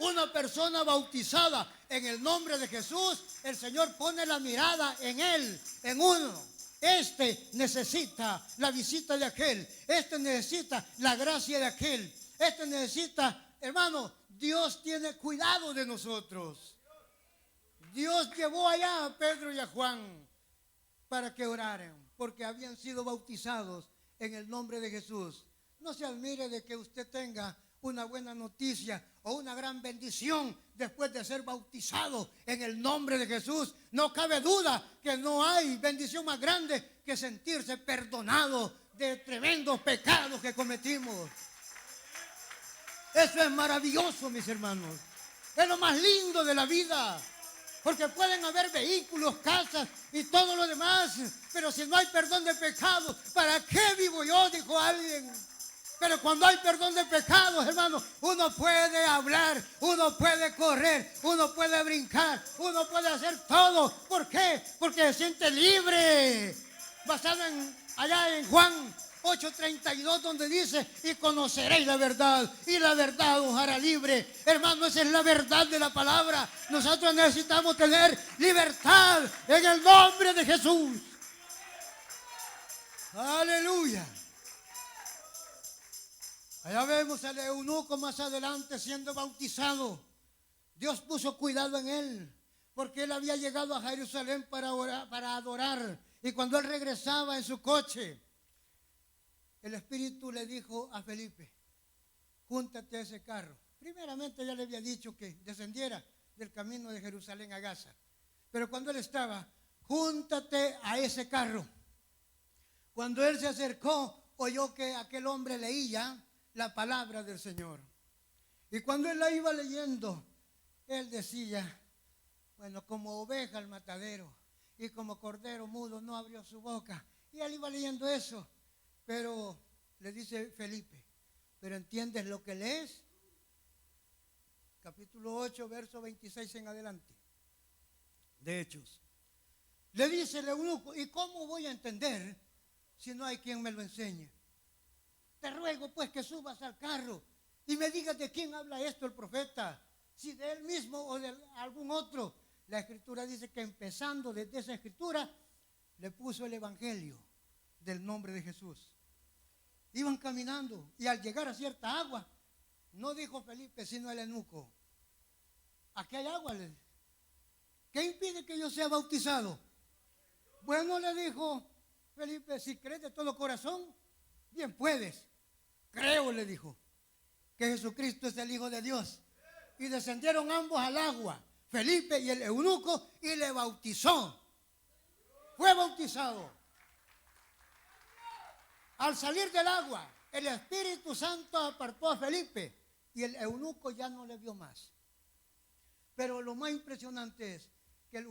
Una persona bautizada en el nombre de Jesús, el Señor pone la mirada en él, en uno. Este necesita la visita de aquel, este necesita la gracia de aquel, este necesita, hermano, Dios tiene cuidado de nosotros. Dios llevó allá a Pedro y a Juan para que oraran, porque habían sido bautizados en el nombre de Jesús. No se admire de que usted tenga una buena noticia o una gran bendición después de ser bautizado en el nombre de Jesús. No cabe duda que no hay bendición más grande que sentirse perdonado de tremendos pecados que cometimos. Eso es maravilloso, mis hermanos. Es lo más lindo de la vida. Porque pueden haber vehículos, casas y todo lo demás, pero si no hay perdón de pecados, ¿para qué vivo yo?, dijo alguien. Pero cuando hay perdón de pecados, hermano, uno puede hablar, uno puede correr, uno puede brincar, uno puede hacer todo. ¿Por qué? Porque se siente libre. Basado allá en Juan 8:32, donde dice, y conoceréis la verdad, y la verdad os hará libre. Hermano, esa es la verdad de la palabra. Nosotros necesitamos tener libertad en el nombre de Jesús. Aleluya. Allá vemos al eunuco más adelante siendo bautizado. Dios puso cuidado en él, porque él había llegado a Jerusalén para orar, para adorar. Y cuando él regresaba en su coche, el Espíritu le dijo a Felipe, júntate a ese carro. Primeramente ya le había dicho que descendiera del camino de Jerusalén a Gaza. Pero cuando él estaba, júntate a ese carro. Cuando él se acercó, oyó que aquel hombre leía la palabra del Señor. Y cuando él la iba leyendo, él decía, bueno, como oveja al matadero y como cordero mudo no abrió su boca. Y él iba leyendo eso. Pero le dice Felipe, ¿pero entiendes lo que lees? Capítulo 8, verso 26 en adelante, de Hechos. Le dice el eunuco, ¿y cómo voy a entender si no hay quien me lo enseñe? te ruego pues que subas al carro y me digas de quién habla esto el profeta, si de él mismo o de algún otro. La escritura dice que empezando desde esa escritura le puso el evangelio del nombre de Jesús. Iban caminando y al llegar a cierta agua, no dijo Felipe sino el eunuco: aquí hay agua. ¿Qué impide que yo sea bautizado? Bueno, le dijo Felipe, si crees de todo corazón, bien puedes. Creo, le dijo, que Jesucristo es el Hijo de Dios. Y descendieron ambos al agua, Felipe y el eunuco, y le bautizó. Fue bautizado. Al salir del agua, el Espíritu Santo apartó a Felipe y el eunuco ya no le vio más. Pero lo más impresionante es que el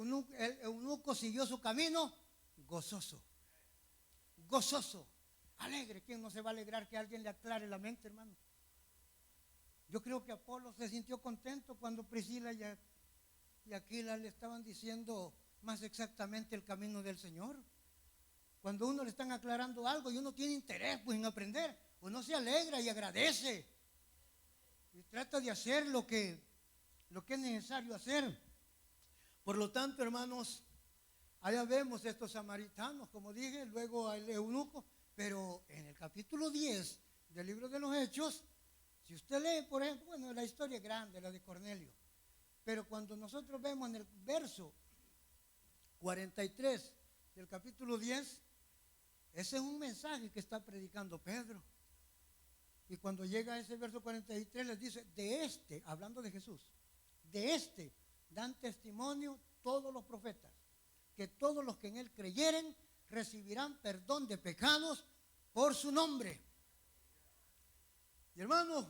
eunuco siguió su camino gozoso, gozoso, alegre. ¿Quién no se va a alegrar que alguien le aclare la mente, hermano? Yo creo que Apolo se sintió contento cuando Priscila y Aquila le estaban diciendo más exactamente el camino del Señor. Cuando uno le están aclarando algo y uno tiene interés pues en aprender, uno se alegra y agradece y trata de hacer lo que es necesario hacer. Por lo tanto, hermanos, allá vemos estos samaritanos, como dije, luego al eunuco, pero en el capítulo 10 del libro de los Hechos, si usted lee, por ejemplo, bueno, la historia es grande, la de Cornelio, pero cuando nosotros vemos en el verso 43 del capítulo 10, ese es un mensaje que está predicando Pedro. Y cuando llega a ese verso 43 les dice, de este, hablando de Jesús, de este dan testimonio todos los profetas, que todos los que en él creyeren recibirán perdón de pecados por su nombre. Y hermano,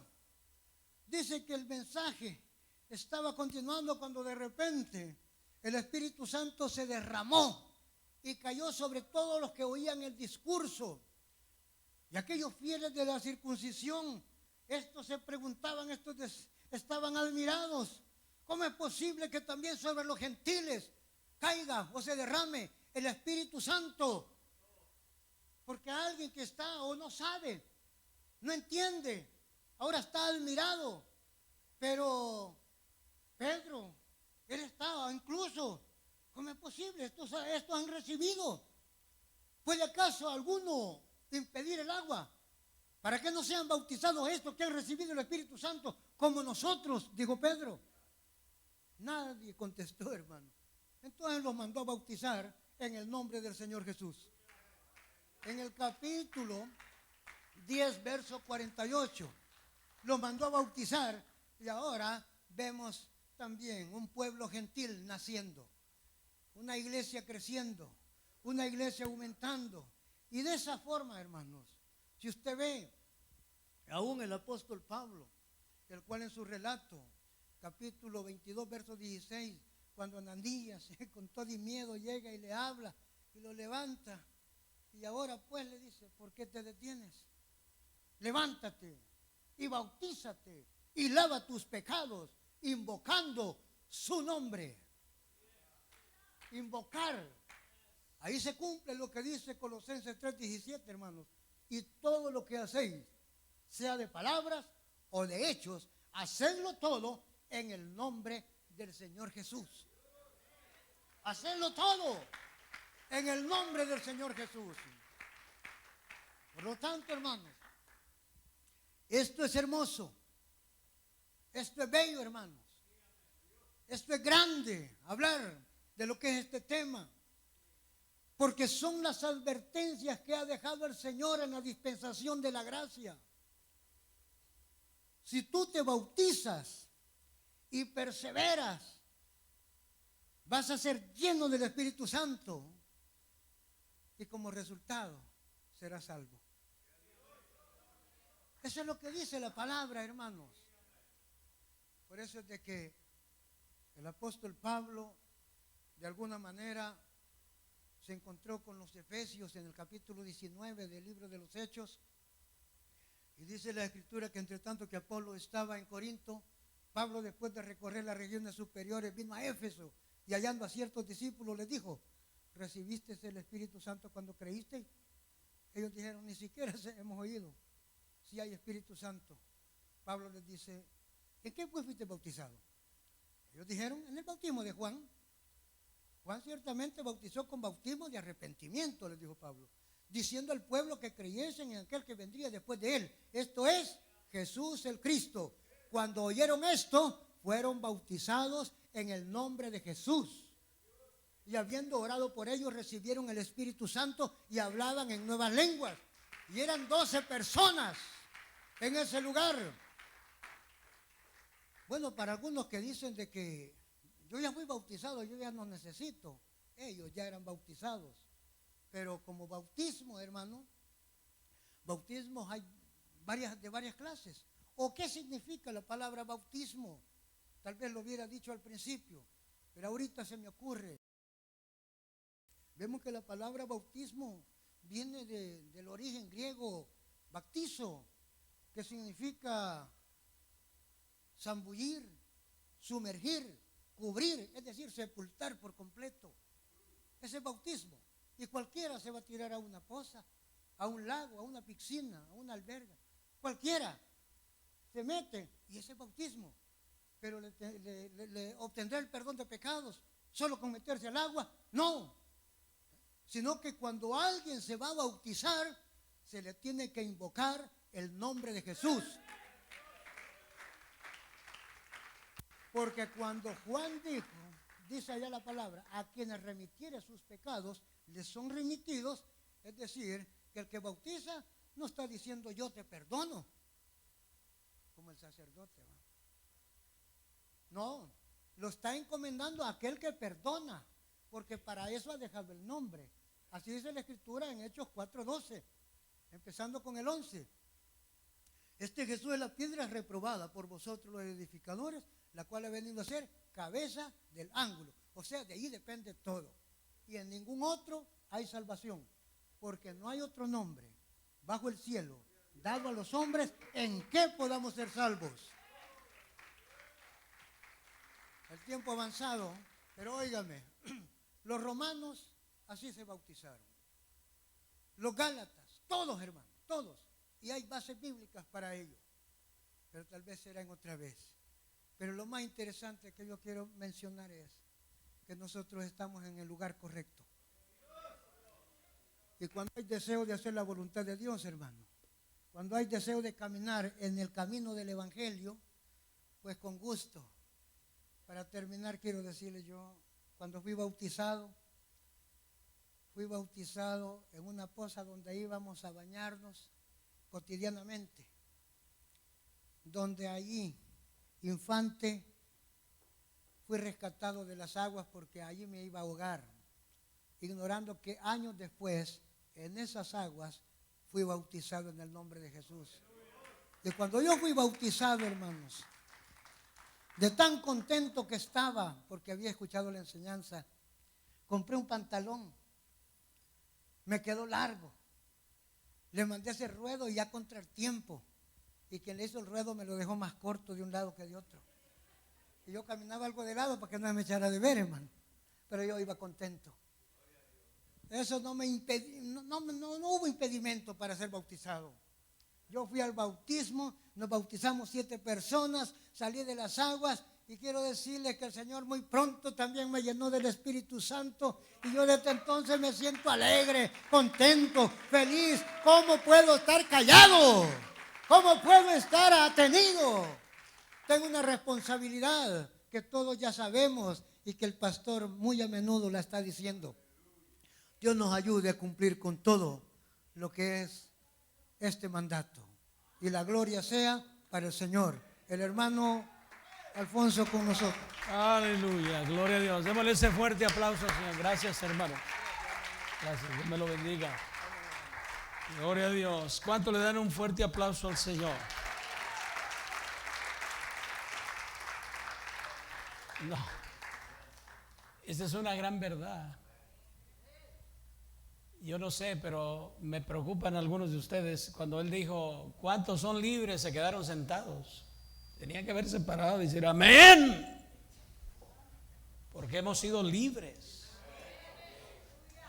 dice que el mensaje estaba continuando cuando de repente el Espíritu Santo se derramó y cayó sobre todos los que oían el discurso. Y aquellos fieles de la circuncisión, estos se preguntaban, estaban admirados. ¿Cómo es posible que también sobre los gentiles caiga o se derrame el Espíritu Santo? Porque alguien que está o no sabe, no entiende, ahora está admirado. Pero Pedro, él estaba incluso, ¿cómo es posible? Estos han recibido. ¿Puede acaso alguno impedir el agua para que no sean bautizados estos que han recibido el Espíritu Santo como nosotros? Dijo Pedro. Nadie contestó, hermano. Entonces los mandó a bautizar en el nombre del Señor Jesús. En el capítulo 10, verso 48, los mandó a bautizar y ahora vemos también un pueblo gentil naciendo, una iglesia creciendo, una iglesia aumentando. Y de esa forma, hermanos, si usted ve, aún el apóstol Pablo, el cual en su relato, capítulo 22, verso 16, cuando Ananías con todo y miedo llega y le habla y lo levanta, y ahora pues le dice, ¿por qué te detienes? Levántate y bautízate y lava tus pecados, invocando su nombre. Invocar. Ahí se cumple lo que dice Colosenses 3:17, hermanos. Y todo lo que hacéis, sea de palabras o de hechos, hacedlo todo en el nombre del Señor Jesús. Hacedlo todo en el nombre del Señor Jesús. Por lo tanto, hermanos, esto es hermoso. Esto es bello, hermanos. Esto es grande, hablar de lo que es este tema. Porque son las advertencias que ha dejado el Señor en la dispensación de la gracia. Si tú te bautizas y perseveras, vas a ser lleno del Espíritu Santo y como resultado serás salvo. Eso es lo que dice la palabra, hermanos. Por eso es de que el apóstol Pablo, de alguna manera, se encontró con los efesios en el capítulo 19 del libro de los Hechos. Y dice la Escritura que entre tanto que Apolo estaba en Corinto, Pablo, después de recorrer las regiones superiores, vino a Éfeso y hallando a ciertos discípulos les dijo, ¿recibiste el Espíritu Santo cuando creíste? Ellos dijeron, ni siquiera hemos oído sí hay Espíritu Santo. Pablo les dice, ¿en qué pues fuiste bautizado? Ellos dijeron, en el bautismo de Juan. Juan ciertamente bautizó con bautismo de arrepentimiento, les dijo Pablo, diciendo al pueblo que creyesen en aquel que vendría después de él. Esto es, Jesús el Cristo. Cuando oyeron esto, fueron bautizados en el nombre de Jesús. Y habiendo orado por ellos, recibieron el Espíritu Santo y hablaban en nuevas lenguas. Y eran 12 personas en ese lugar. Bueno, para algunos que dicen de que yo ya fui bautizado, yo ya no necesito. Ellos ya eran bautizados. Pero como bautismo, hermano, bautismos hay de varias clases. ¿O qué significa la palabra bautismo? Tal vez lo hubiera dicho al principio, pero ahorita se me ocurre. Vemos que la palabra bautismo viene del origen griego baptizo, que significa zambullir, sumergir, cubrir, es decir, sepultar por completo. Ese es bautismo. Y cualquiera se va a tirar a una poza, a un lago, a una piscina, a una alberga. Cualquiera se mete y ese es bautismo. Pero le obtendrá el perdón de pecados solo con meterse al agua. No. Sino que cuando alguien se va a bautizar, se le tiene que invocar el nombre de Jesús. Porque cuando Juan dice allá la palabra, a quienes remitiere sus pecados, les son remitidos, es decir, que el que bautiza no está diciendo yo te perdono, como el sacerdote, ¿va? No, lo está encomendando a aquel que perdona, porque para eso ha dejado el nombre. Así dice la Escritura en Hechos 4:12, empezando con el 11. Este Jesús es la piedra reprobada por vosotros los edificadores, la cual ha venido a ser cabeza del ángulo. O sea, de ahí depende todo. Y en ningún otro hay salvación, porque no hay otro nombre bajo el cielo dado a los hombres en que podamos ser salvos. El tiempo avanzado, pero óigame, los romanos así se bautizaron. Los gálatas, todos hermanos, todos. Y hay bases bíblicas para ello. Pero tal vez será en otra vez. Pero lo más interesante que yo quiero mencionar es que nosotros estamos en el lugar correcto. Y cuando hay deseo de hacer la voluntad de Dios, hermano, cuando hay deseo de caminar en el camino del Evangelio, pues con gusto. Para terminar, quiero decirle yo, cuando fui bautizado en una poza donde íbamos a bañarnos cotidianamente, donde allí, infante, fui rescatado de las aguas porque allí me iba a ahogar, ignorando que años después, en esas aguas, fui bautizado en el nombre de Jesús. Y cuando yo fui bautizado, hermanos, de tan contento que estaba, porque había escuchado la enseñanza, compré un pantalón, me quedó largo, le mandé ese ruedo y ya contra el tiempo, y quien le hizo el ruedo me lo dejó más corto de un lado que de otro. Y yo caminaba algo de lado para que no me echara de ver, hermano, pero yo iba contento. Eso no hubo impedimento para ser bautizado. Yo fui al bautismo, nos bautizamos 7 personas, salí de las aguas y quiero decirles que el Señor muy pronto también me llenó del Espíritu Santo y yo desde entonces me siento alegre, contento, feliz. ¿Cómo puedo estar callado? ¿Cómo puedo estar atenido? Tengo una responsabilidad que todos ya sabemos y que el pastor muy a menudo la está diciendo. Dios nos ayude a cumplir con todo lo que es este mandato. Y la gloria sea para el Señor. El hermano Alfonso con nosotros. Aleluya, gloria a Dios. Démosle ese fuerte aplauso, Señor. Gracias, hermano. Gracias, Dios me lo bendiga. Gloria a Dios. ¿Cuánto le dan un fuerte aplauso al Señor? No. Esa es una gran verdad. Yo no sé, pero me preocupan algunos de ustedes. Cuando él dijo, ¿cuántos son libres? Se quedaron sentados. Tenían que haberse parado y decir, amén. Porque hemos sido libres.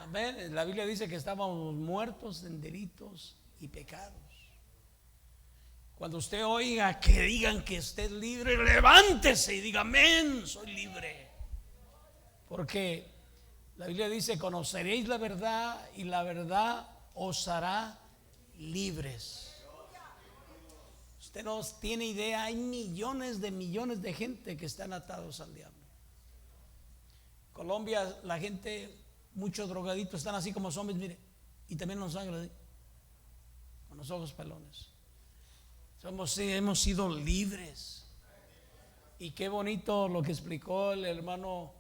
Amén. La Biblia dice que estábamos muertos en delitos y pecados. Cuando usted oiga que digan que usted es libre, levántese y diga: amén, soy libre. Porque la Biblia dice: conoceréis la verdad y la verdad os hará libres. Usted no tiene idea, hay millones de gente que están atados al diablo. Colombia, la gente, muchos drogaditos están así como zombies, mire, y también los ángeles con los ojos pelones. Hemos sido libres. Y qué bonito lo que explicó el hermano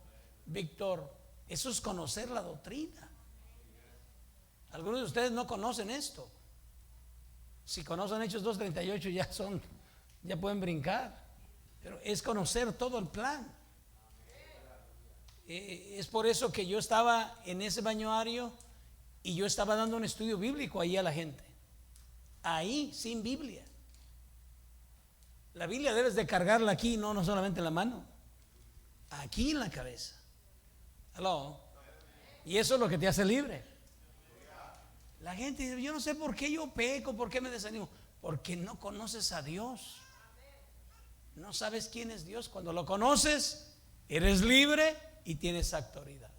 Víctor. Eso es conocer la doctrina. Algunos de ustedes no conocen esto. Si conocen Hechos 2:38 ya pueden brincar. Pero es conocer todo el plan. Es por eso que yo estaba en ese bañuario y yo estaba dando un estudio bíblico ahí a la gente. Ahí, sin Biblia. La Biblia debes de cargarla aquí, no solamente en la mano, aquí en la cabeza. ¿Aló? Y eso es lo que te hace libre. La gente dice: yo no sé por qué yo peco, por qué me desanimo. Porque no conoces a Dios. No sabes quién es Dios. Cuando lo conoces, eres libre y tienes autoridad.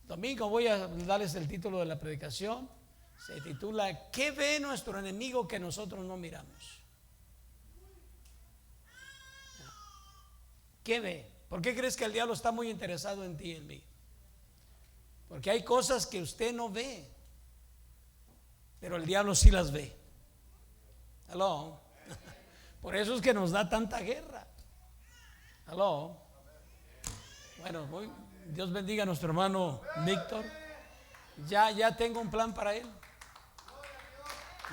Domingo voy a darles el título de la predicación. Se titula: ¿qué ve nuestro enemigo que nosotros no miramos? ¿Qué ve? ¿Por qué crees que el diablo está muy interesado en ti y en mí? Porque hay cosas que usted no ve, pero el diablo sí las ve. ¿Aló? Por eso es que nos da tanta guerra. ¿Aló? Bueno, Dios bendiga a nuestro hermano Víctor. Ya tengo un plan para él.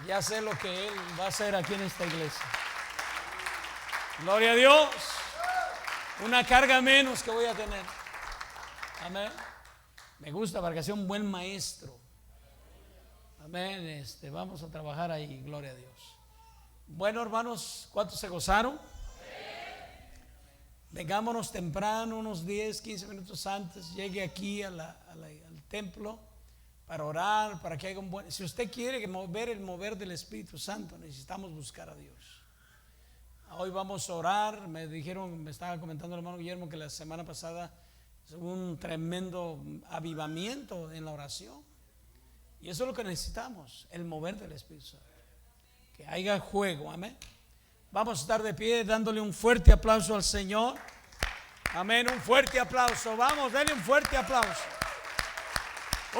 Ya sé lo que él va a hacer aquí en esta iglesia. Gloria a Dios. Una carga menos que voy a tener. Amén. Me gusta porque sea un buen maestro. Amén. Vamos a trabajar ahí. Gloria a Dios. Bueno, hermanos, ¿cuántos se gozaron? Vengámonos temprano, unos 10, 15 minutos antes. Llegue aquí al templo para orar, para que haya un buen. Si usted quiere el mover del Espíritu Santo, necesitamos buscar a Dios. Hoy vamos a orar. Me estaba comentando el hermano Guillermo que la semana pasada hubo un tremendo avivamiento en la oración. Y eso es lo que necesitamos, el mover del Espíritu Santo. Que haya juego, amén. Vamos a estar de pie dándole un fuerte aplauso al Señor. Amén, un fuerte aplauso. Vamos, denle un fuerte aplauso.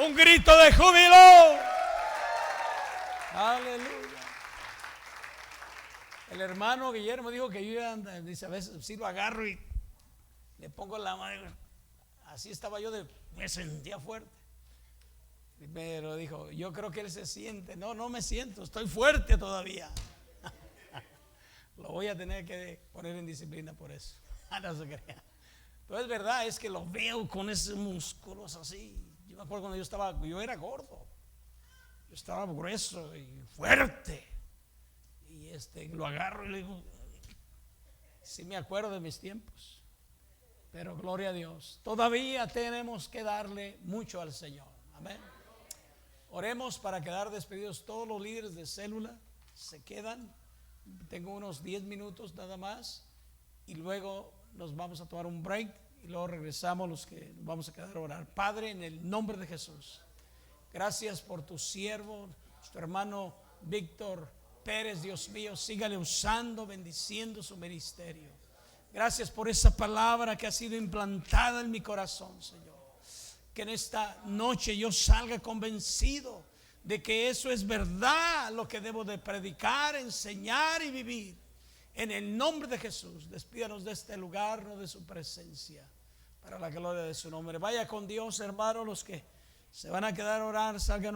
Un grito de júbilo. Aleluya. El hermano Guillermo dijo que yo dice, a veces sí lo agarro y le pongo la mano. Así estaba yo, me sentía fuerte. Pero dijo: yo creo que él se siente. No me siento, estoy fuerte todavía. Lo voy a tener que poner en disciplina por eso. No se crea. Pero es verdad, es que lo veo con esos músculos así. Yo me acuerdo cuando yo era gordo. Yo estaba grueso y fuerte. Y lo agarro y le digo: sí me acuerdo de mis tiempos. Pero gloria a Dios, todavía tenemos que darle mucho al Señor. Amén. Oremos para quedar despedidos. Todos los líderes de célula se quedan. Tengo unos 10 minutos nada más. Y luego nos vamos a tomar un break. Y luego regresamos los que nos vamos a quedar a orar. Padre, en el nombre de Jesús, gracias por tu siervo, nuestro hermano Víctor Pérez. Dios mío, sígale usando, bendiciendo su ministerio. Gracias por esa palabra que ha sido implantada en mi corazón, Señor. Que en esta noche yo salga convencido de que eso es verdad, lo que debo de predicar, enseñar y vivir. En el nombre de Jesús, despídanos de este lugar, no de su presencia, para la gloria de su nombre. Vaya con Dios, hermanos. Los que se van a quedar a orar, salgan.